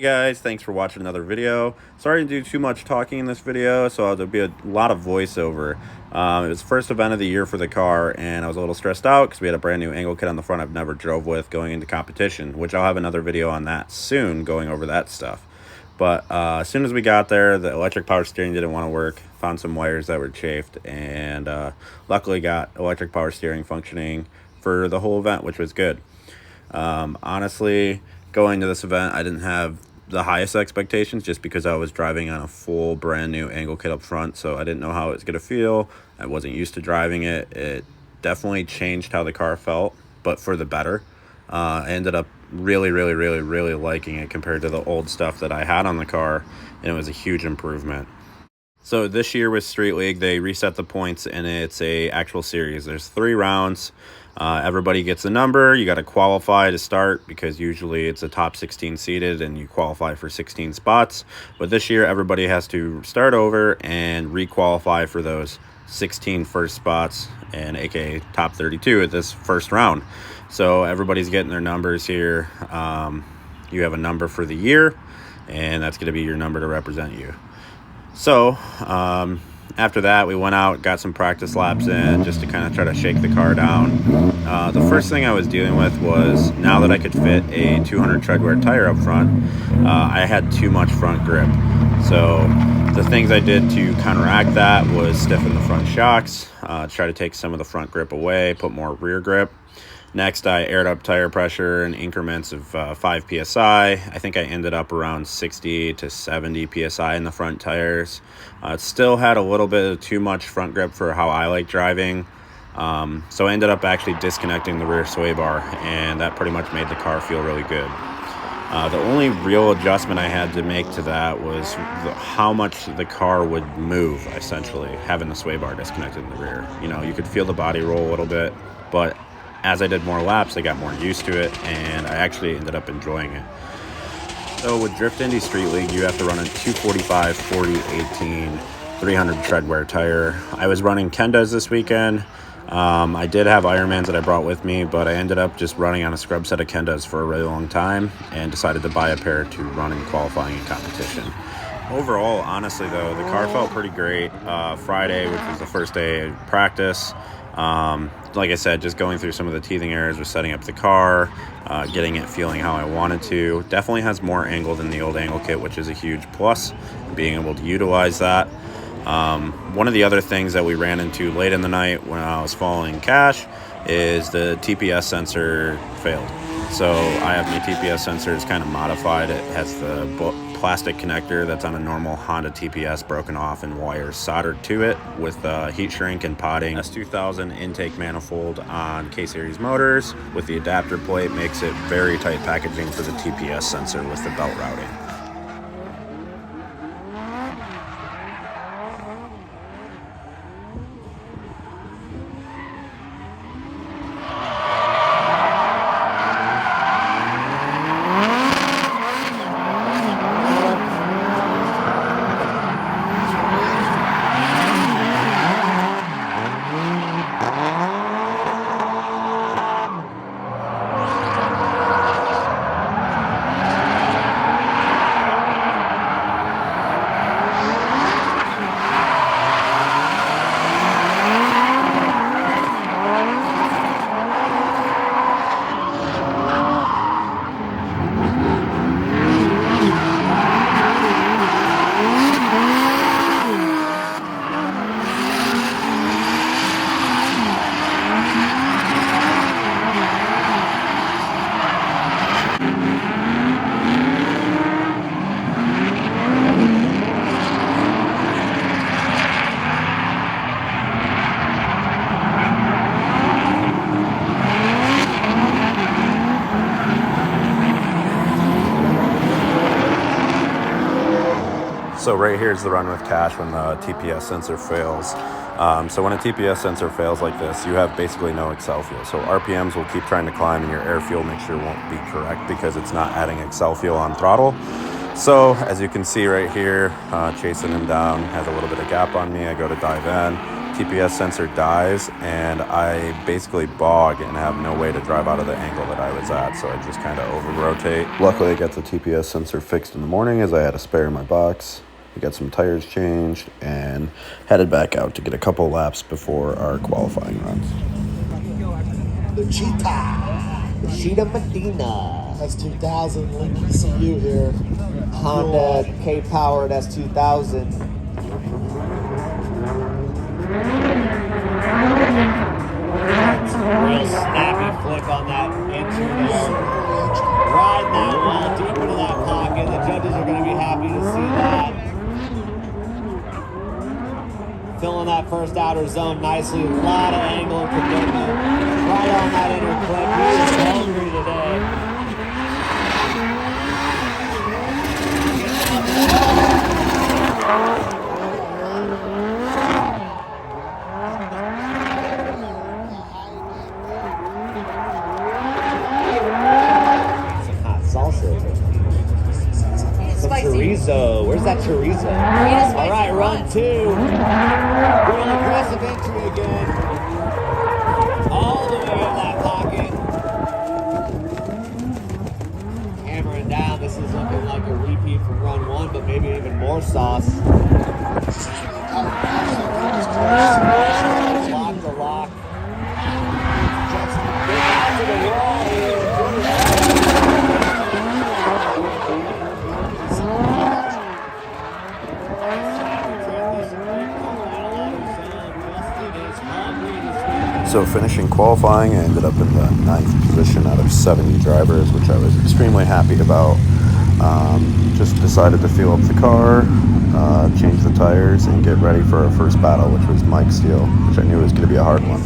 Hey guys, thanks for watching another video. Sorry to do too much talking in this video, so there'll be a lot of voiceover. It was the first event of the year for the car, and I was a little stressed out because we had a brand new angle kit on the front I've never drove with going into competition, which I'll have another video on that soon, going over that stuff. But as soon as we got there, the electric power steering didn't want to work. Found some wires that were chafed, and luckily got electric power steering functioning for the whole event, which was good. Honestly, going to this event, I didn't have the highest expectations just because I was driving on a full brand new angle kit up front, so I didn't know how it was going to feel. I wasn't used to driving it. It definitely changed how the car felt, but for the better. I ended up really liking it compared to the old stuff that I had on the car, and it was a huge improvement. So this year with Street League, they reset the points, and it's a actual series. There's 3 rounds. Everybody gets a number. You got to qualify to start because usually it's a top 16 seeded and you qualify for 16 spots. But this year, everybody has to start over and re-qualify for those 16 first spots, and aka top 32 at this first round. So everybody's getting their numbers here. You have a number for the year, and that's going to be your number to represent you. So after that, we went out, got some practice laps in just to kind of try to shake the car down. The first thing I was dealing with was, now that I could fit a 200 treadwear tire up front, I had too much front grip. So the things I did to counteract that was stiffen the front shocks, try to take some of the front grip away, put more rear grip. Next, I aired up tire pressure in increments of 5 psi. I think I ended up around 60 to 70 psi in the front tires. It still had a little bit of too much front grip for how I like driving. So I ended up actually disconnecting the rear sway bar, and that pretty much made the car feel really good. The only real adjustment I had to make to that was how much the car would move, essentially, having the sway bar disconnected in the rear. You know, you could feel the body roll a little bit, but as I did more laps, I got more used to it, and I actually ended up enjoying it. So with Drift Indy Street League, you have to run a 245, 40, 18, 300 treadwear tire. I was running Kendas this weekend. I did have Ironmans that I brought with me, but I ended up just running on a scrub set of Kendas for a really long time and decided to buy a pair to run in qualifying and competition. Overall, honestly, though, the car felt pretty great. Friday, which was the first day of practice, like I said, just going through some of the teething areas with setting up the car, getting it feeling how I wanted to. Definitely has more angle than the old angle kit, which is a huge plus, being able to utilize that. One of the other things that we ran into late in the night when I was following Cash is the TPS sensor failed. So I have my TPS sensors kind of modified. It has the plastic connector that's on a normal Honda TPS broken off and wires soldered to it with heat shrink and potting. S2000 intake manifold on K-Series motors with the adapter plate makes it very tight packaging for the TPS sensor with the belt routing. So right here is the run with Cash when the TPS sensor fails. So when a TPS sensor fails like this, you have basically no Excel fuel. So RPMs will keep trying to climb and your air fuel mixture won't be correct because it's not adding Excel fuel on throttle. So as you can see right here, chasing him down, has a little bit of gap on me. I go to dive in, TPS sensor dies, and I basically bog and have no way to drive out of the angle that I was at, so I just kind of over-rotate. Luckily, I got the TPS sensor fixed in the morning as I had a spare in my box. We got some tires changed and headed back out to get a couple laps before our qualifying runs. The Cheetah Medina. S2000 Link ECU here. Honda K-powered S2000. Real snappy flick on that entry there. Riding that wall deep into that pocket. The judges are going to be happy to see that. Filling that first outer zone nicely. A lot of angle and commitment. Right on that inner clip. He is hungry today. Some hot salsa. Some chorizo. Where's that chorizo? All right, run 2. Real aggressive entry again. All the way in that pocket. Hammering down. This is looking like a repeat from run 1, but maybe even more sauce. Lock to lock. Get out to the wall here. So finishing qualifying, I ended up in the 9th position out of 70 drivers, which I was extremely happy about. Just decided to fuel up the car, change the tires, and get ready for our first battle, which was Mike Steele, which I knew was going to be a hard one.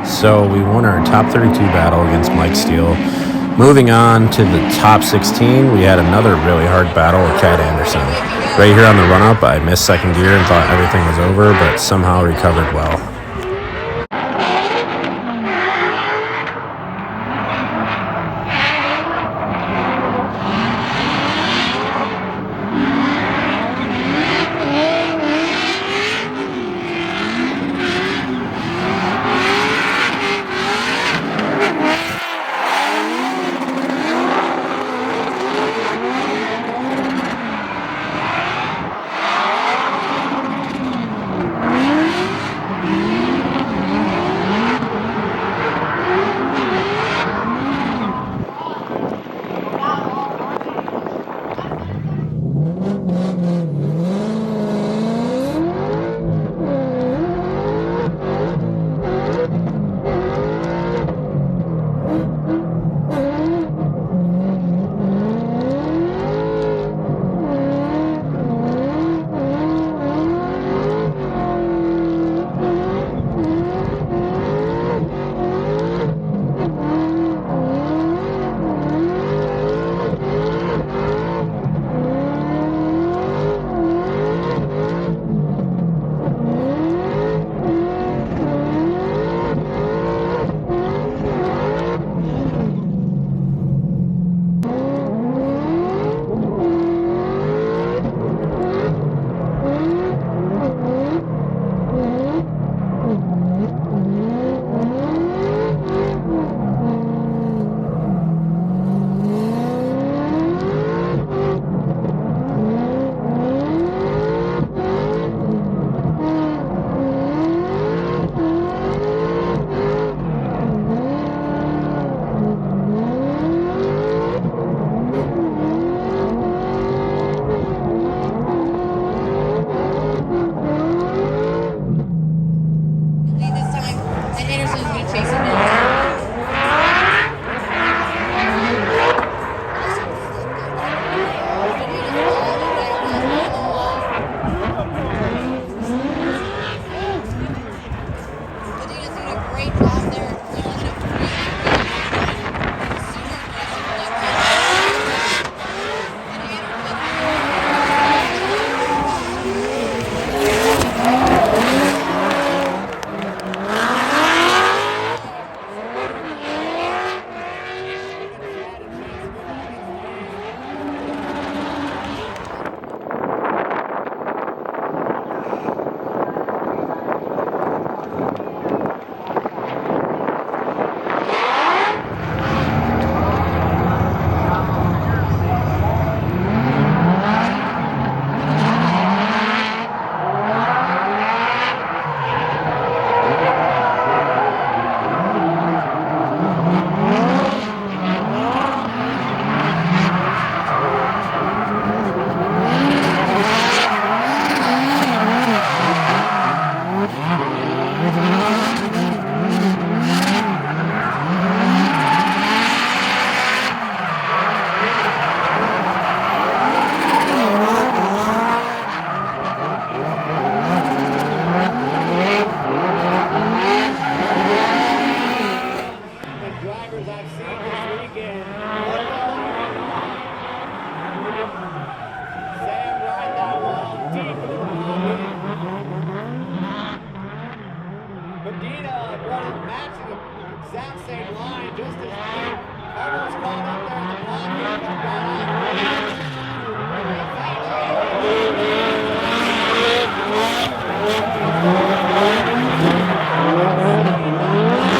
So we won our top 32 battle against Mike Steele. Moving on to the top 16, we had another really hard battle with Chad Anderson. Right here on the run-up, I missed second gear and thought everything was over, but somehow recovered well.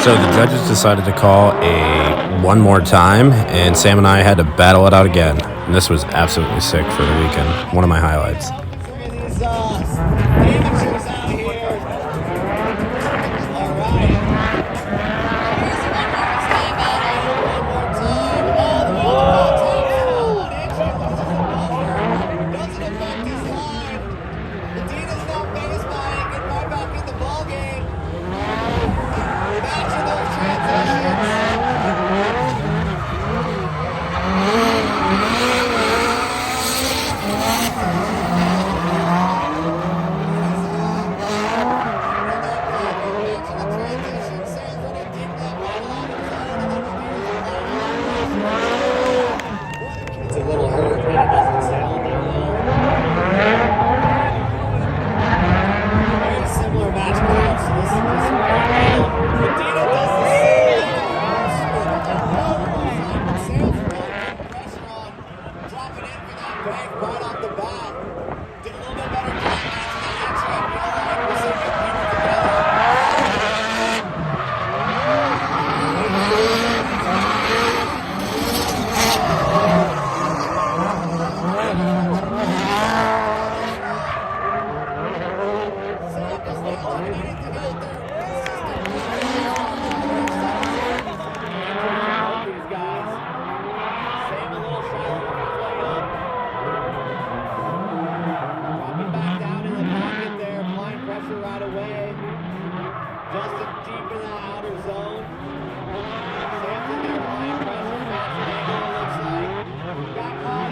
So the judges decided to call a one more time, and Sam and I had to battle it out again. And this was absolutely sick for the weekend. One of my highlights. Look at these amateurs out here. All right. One more time. Oh, the roundabout takes 1 inch. Doesn't affect his line. Medina's not phased by it. Get right back in the ball game. Matching those transitions. It's a little hurt when it doesn't sound very similar match calls. This is Medina does the same. Sam's really putting pressure on, dropping in for that break right off the bat. Did a little bit better job matching that entry. I feel like we're seeing good people together. Justin deep in the outer zone. Sam's in there applying pressure. Matching angle, it looks like. Got caught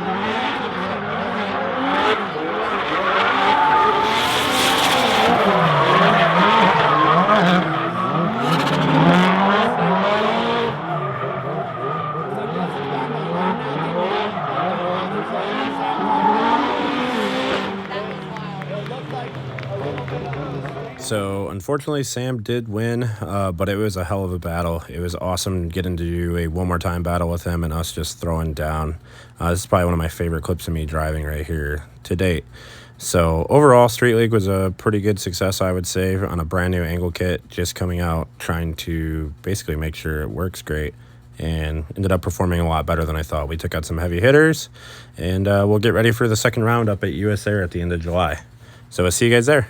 So unfortunately, Sam did win, but it was a hell of a battle. It was awesome getting to do a one more time battle with him and us just throwing down. This is probably one of my favorite clips of me driving right here to date. So overall, Street League was a pretty good success, I would say, on a brand new angle kit, just coming out trying to basically make sure it works great, and ended up performing a lot better than I thought. We took out some heavy hitters, and we'll get ready for the second round up at US Air at the end of July. So I'll see you guys there.